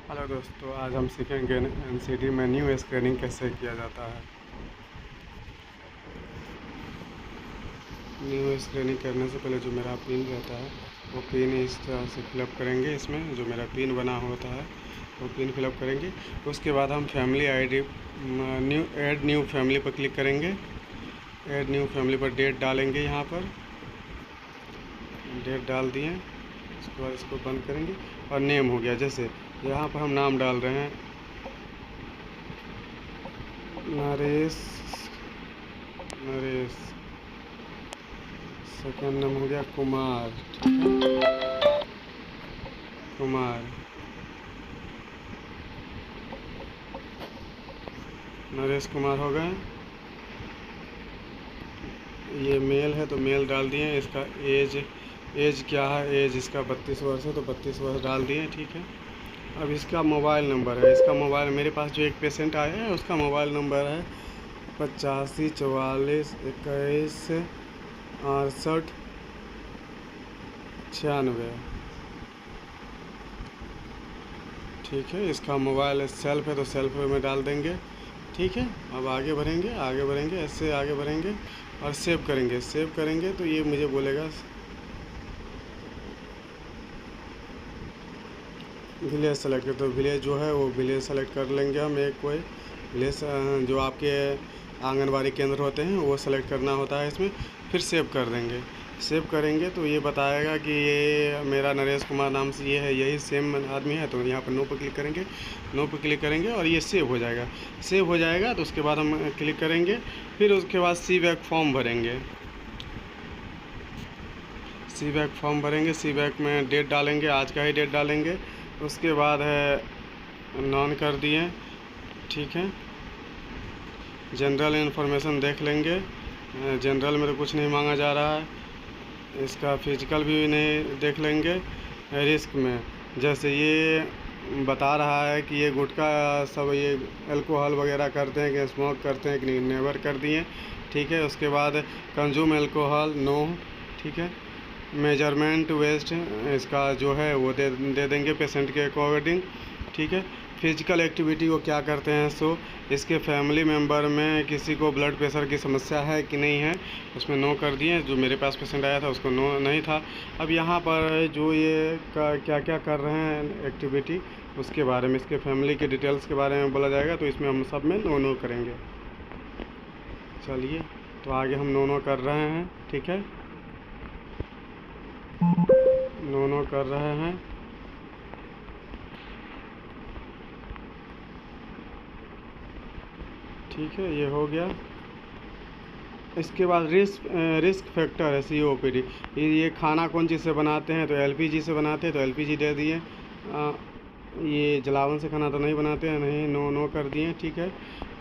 Hello दोस्तों, आज हम सीखेंगे एनसीडी में न्यू स्क्रीनिंग कैसे किया जाता है। न्यू स्क्रीनिंग करने से पहले जो मेरा पिन रहता है वो पिन इस तरह से फिलअप करेंगे। इसमें जो मेरा पिन बना होता है वो पिन फिलअप करेंगे। उसके बाद हम family ID add new family पर क्लिक करेंगे। ऐड न्यू फैमिली पर डेट डालेंगे। यहाँ पर डेट डाल दिए, उसके बाद इसको बंद करेंगे और नेम हो गया। जैसे यहाँ पर हम नाम डाल रहे हैं नरेश। नरेश सेकंड नाम हो गया कुमार। ठीक है, कुमार। नरेश कुमार हो गए। ये मेल है तो मेल डाल दिए। इसका एज क्या है, एज इसका 32 वर्ष है तो 32 वर्ष डाल दिए। ठीक है, अब इसका मोबाइल नंबर है। इसका मोबाइल मेरे पास जो एक पेशेंट आया है उसका मोबाइल नंबर है 85 44 21 68 96। ठीक है, इसका मोबाइल सेल्फ है तो सेल्फ में डाल देंगे। ठीक है, अब आगे बढ़ेंगे, आगे बढ़ेंगे, ऐसे आगे बढ़ेंगे और सेव करेंगे। सेव करेंगे तो ये मुझे बोलेगा विलेज सेलेक्ट, तो विलेज जो है वो विलेज सेलेक्ट कर लेंगे हम। एक कोई विलेज जो आपके आंगनबाड़ी केंद्र होते हैं वो सेलेक्ट करना होता है इसमें। फिर सेव कर देंगे। सेव करेंगे तो ये बताएगा कि ये मेरा नरेश कुमार नाम से ये है, यही सेम आदमी है। तो यहाँ पर नो पर क्लिक करेंगे। नो पर क्लिक करेंगे और ये सेव हो जाएगा। सेव हो जाएगा तो उसके बाद हम क्लिक करेंगे। फिर उसके बाद सी बैक फॉर्म भरेंगे। सी बैक फॉर्म भरेंगे। सी बैक में डेट डालेंगे, आज का ही डेट डालेंगे। उसके बाद है नॉन कर दिए। ठीक है, जनरल इन्फॉर्मेशन देख लेंगे। जनरल में तो कुछ नहीं मांगा जा रहा है। इसका फिजिकल भी नहीं देख लेंगे। रिस्क में जैसे ये बता रहा है कि ये गुटखा सब ये अल्कोहल वगैरह करते हैं कि स्मोक करते हैं कि नहीं, नेवर कर दिए। ठीक है, उसके बाद कंज्यूम अल्कोहल नो। ठीक है, मेजरमेंट वेस्ट इसका जो है वो दे देंगे पेशेंट के अकॉर्डिंग। ठीक है, फिजिकल एक्टिविटी वो क्या करते हैं सो इसके फैमिली मेम्बर में किसी को ब्लड प्रेशर की समस्या है कि नहीं है, उसमें नो कर दिए। जो मेरे पास पेशेंट आया था उसको नो नहीं था। अब यहाँ पर जो ये क्या क्या कर रहे हैं एक्टिविटी उसके बारे में, इसके फैमिली के डिटेल्स के बारे में बोला जाएगा। तो इसमें हम सब में नो करेंगे। चलिए, तो आगे हम नो कर रहे हैं। ठीक है, नो कर रहे हैं। ठीक है, ये हो गया। इसके बाद रिस्क फैक्टर है COPD। ये खाना कौन चीज़ से बनाते हैं, तो LPG से बनाते हैं तो LPG दे दिए। ये जलावन से खाना तो नहीं बनाते हैं, नहीं, नो कर दिए। ठीक है,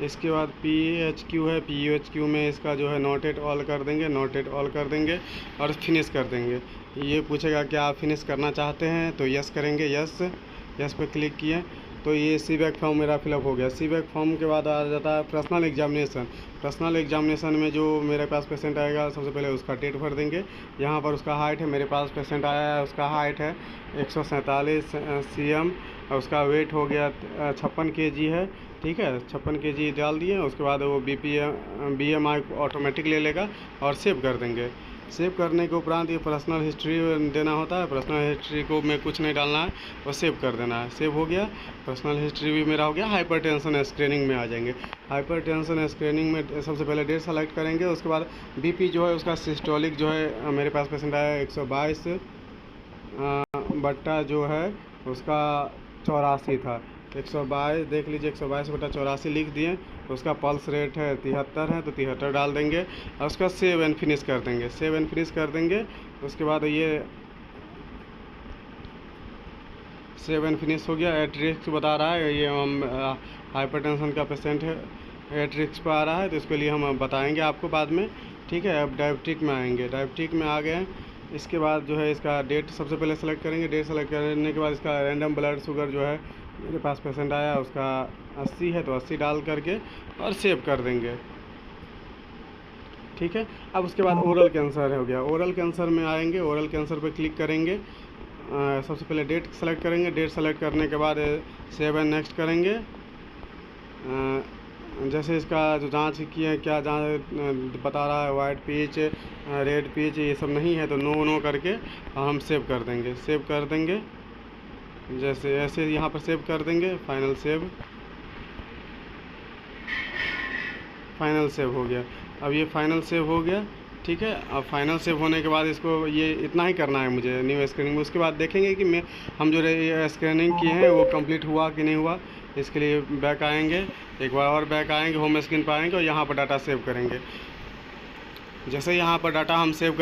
इसके बाद PHQ है। PHQ में इसका जो है नॉट एट ऑल कर देंगे। नॉट एट ऑल कर देंगे और फिनिश कर देंगे। ये पूछेगा क्या आप फिनिश करना चाहते हैं, तो यस करेंगे। यस पे क्लिक किए तो ये सी बैक फॉर्म मेरा फिलअप हो गया। सी बैक फॉर्म के बाद आ जाता है पर्सनल एग्जामिनेशन। पर्सनल एग्जामिनेशन में जो मेरे पास पेशेंट आएगा सबसे पहले उसका डेट भर देंगे। यहाँ पर उसका हाइट है, मेरे पास पेशेंट आया है उसका हाइट है 147 cm और उसका वेट हो गया 56 kg है। ठीक है, 56 kg डाल दिए। उसके बाद वो BMI ऑटोमेटिक ले लेगा और सेव कर देंगे। सेव करने के उपरांत ये पर्सनल हिस्ट्री देना होता है। पर्सनल हिस्ट्री को में कुछ नहीं डालना है और सेव कर देना है। सेव हो गया, पर्सनल हिस्ट्री भी मेरा हो गया। हाइपरटेंशन स्क्रीनिंग में आ जाएंगे। हाइपरटेंशन स्क्रीनिंग में सबसे पहले डेट सेलेक्ट करेंगे। उसके बाद BP जो है उसका सिस्टोलिक जो है मेरे पास पेशेंट आया 122 बट्टा जो है उसका 84 था। 122 देख लीजिए, 122/84 लिख दिए। तो उसका पल्स रेट है 73 है तो 73 डाल देंगे और उसका सेव एंड फिनिश कर देंगे। सेव एंड फिनिश कर देंगे। उसके बाद ये सेव एंड फिनिश हो गया। एट्रिक्स बता रहा है, ये हम हाइपरटेंशन का पेशेंट है, एट्रिक्स पर आ रहा है तो इसके लिए हम बताएंगे आपको बाद में। ठीक है, अब डायबिटिक में आएंगे। डायबिटिक में आ गए। इसके बाद जो है इसका डेट सबसे पहले सेलेक्ट करेंगे। डेट सेलेक्ट करने के बाद इसका रैंडम ब्लड शुगर जो है मेरे पास पेशेंट आया उसका 80 है तो 80 डाल करके और सेव कर देंगे। ठीक है, अब उसके बाद ओरल कैंसर हो गया। ओरल कैंसर में आएंगे, ओरल कैंसर पे क्लिक करेंगे। सबसे पहले डेट सेलेक्ट करेंगे। डेट सेलेक्ट करने के बाद सेव एंड नेक्स्ट करेंगे। जैसे इसका जो जांच किए क्या जांच बता रहा है, वाइट पीच, रेड पीच, ये सब नहीं है तो नो नो करके हम सेव कर देंगे। सेव कर देंगे जैसे ऐसे यहाँ पर सेव कर देंगे। फाइनल सेव, फाइनल सेव हो गया। अब ये फाइनल सेव हो गया, ठीक है। अब फाइनल सेव होने के बाद इसको ये इतना ही करना है मुझे न्यू स्क्रीनिंग। उसके बाद देखेंगे कि हम जो स्क्रीनिंग किए हैं वो कंप्लीट हुआ कि नहीं हुआ। इसके लिए बैक आएंगे, एक बार और बैक आएंगे, होम स्क्रीन पर आएंगे और यहाँ पर डाटा सेव करेंगे। जैसे यहाँ पर डाटा हम सेव